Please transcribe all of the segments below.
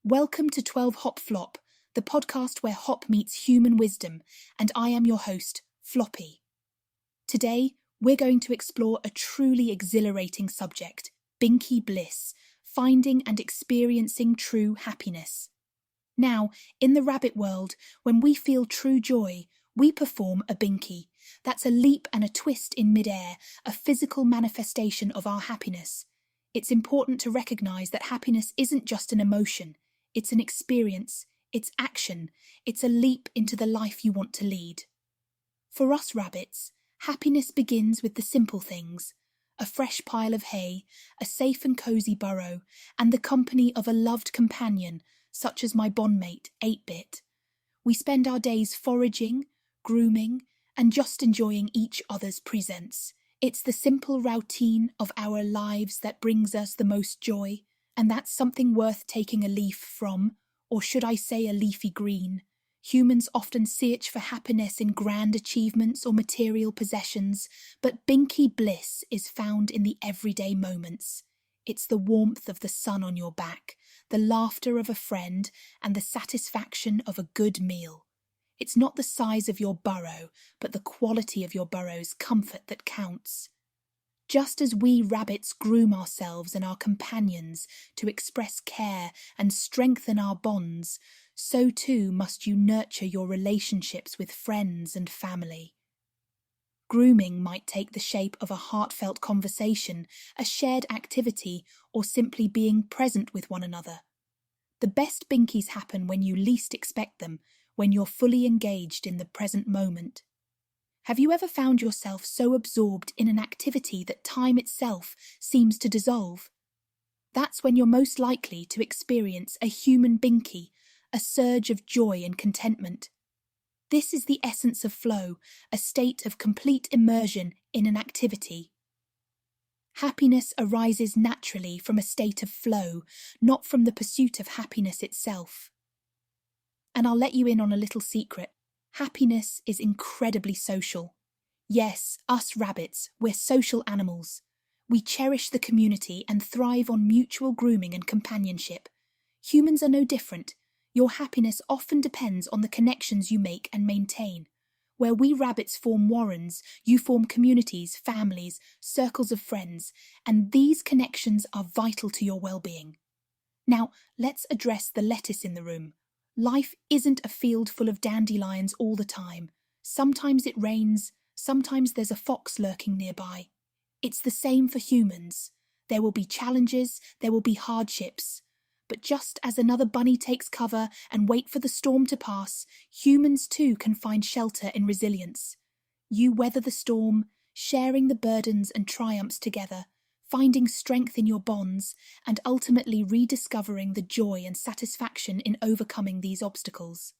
Welcome to 12 Hop Flop, the podcast where hop meets human wisdom, and I am your host, Floppy. Today, we're going to explore a truly exhilarating subject, Binky Bliss, finding and experiencing true happiness. Now, in the rabbit world, when we feel true joy, we perform a binky. That's a leap and a twist in midair, a physical manifestation of our happiness. It's important to recognize that happiness isn't just an emotion. It's an experience, it's action, it's a leap into the life you want to lead. For us rabbits, happiness begins with the simple things: a fresh pile of hay, a safe and cosy burrow, and the company of a loved companion, such as my bondmate, 8-Bit. We spend our days foraging, grooming, and just enjoying each other's presence. It's the simple routine of our lives that brings us the most joy, and that's something worth taking a leaf from, or should I say a leafy green. Humans often search for happiness in grand achievements or material possessions, but Binky Bliss is found in the everyday moments. It's the warmth of the sun on your back, the laughter of a friend, and the satisfaction of a good meal. It's not the size of your burrow, but the quality of your burrow's comfort that counts. Just as we rabbits groom ourselves and our companions to express care and strengthen our bonds, so too must you nurture your relationships with friends and family. Grooming might take the shape of a heartfelt conversation, a shared activity, or simply being present with one another. The best binkies happen when you least expect them, when you're fully engaged in the present moment. Have you ever found yourself so absorbed in an activity that time itself seems to dissolve? That's when you're most likely to experience a human binky, a surge of joy and contentment. This is the essence of flow, a state of complete immersion in an activity. Happiness arises naturally from a state of flow, not from the pursuit of happiness itself. And I'll let you in on a little secret. Happiness is incredibly social. Yes, us rabbits, we're social animals. We cherish the community and thrive on mutual grooming and companionship. Humans are no different. Your happiness often depends on the connections you make and maintain. Where we rabbits form warrens, you form communities, families, circles of friends, and these connections are vital to your well-being. Now, let's address the lettuce in the room. Life isn't a field full of dandelions all the time. Sometimes it rains, sometimes there's a fox lurking nearby. It's the same for humans. There will be challenges, there will be hardships. But just as another bunny takes cover and wait for the storm to pass, humans too can find shelter in resilience. You weather the storm, sharing the burdens and triumphs together, finding strength in your bonds, and ultimately rediscovering the joy and satisfaction in overcoming these obstacles.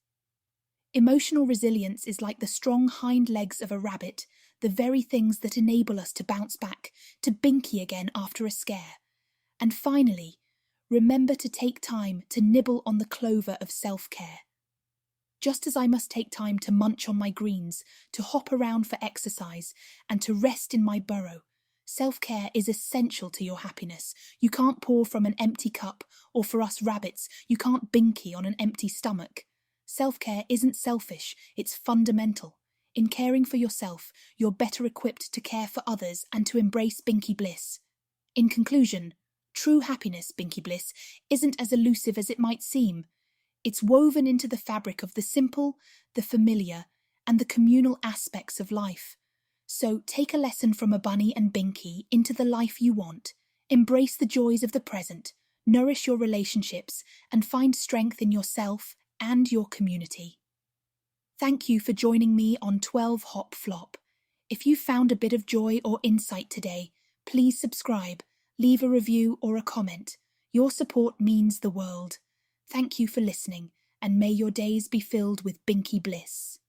Emotional resilience is like the strong hind legs of a rabbit, the very things that enable us to bounce back, to binky again after a scare. And finally, remember to take time to nibble on the clover of self-care. Just as I must take time to munch on my greens, to hop around for exercise, and to rest in my burrow, self-care is essential to your happiness. You can't pour from an empty cup, or for us rabbits, you can't binky on an empty stomach. Self-care isn't selfish, it's fundamental. In caring for yourself, you're better equipped to care for others and to embrace Binky Bliss. In conclusion, true happiness, Binky Bliss, isn't as elusive as it might seem. It's woven into the fabric of the simple, the familiar, and the communal aspects of life. So take a lesson from a bunny and Binky into the life you want. Embrace the joys of the present, nourish your relationships, and find strength in yourself and your community. Thank you for joining me on 12 Hop Flop. If you found a bit of joy or insight today, please subscribe, leave a review or a comment. Your support means the world. Thank you for listening, and may your days be filled with Binky Bliss.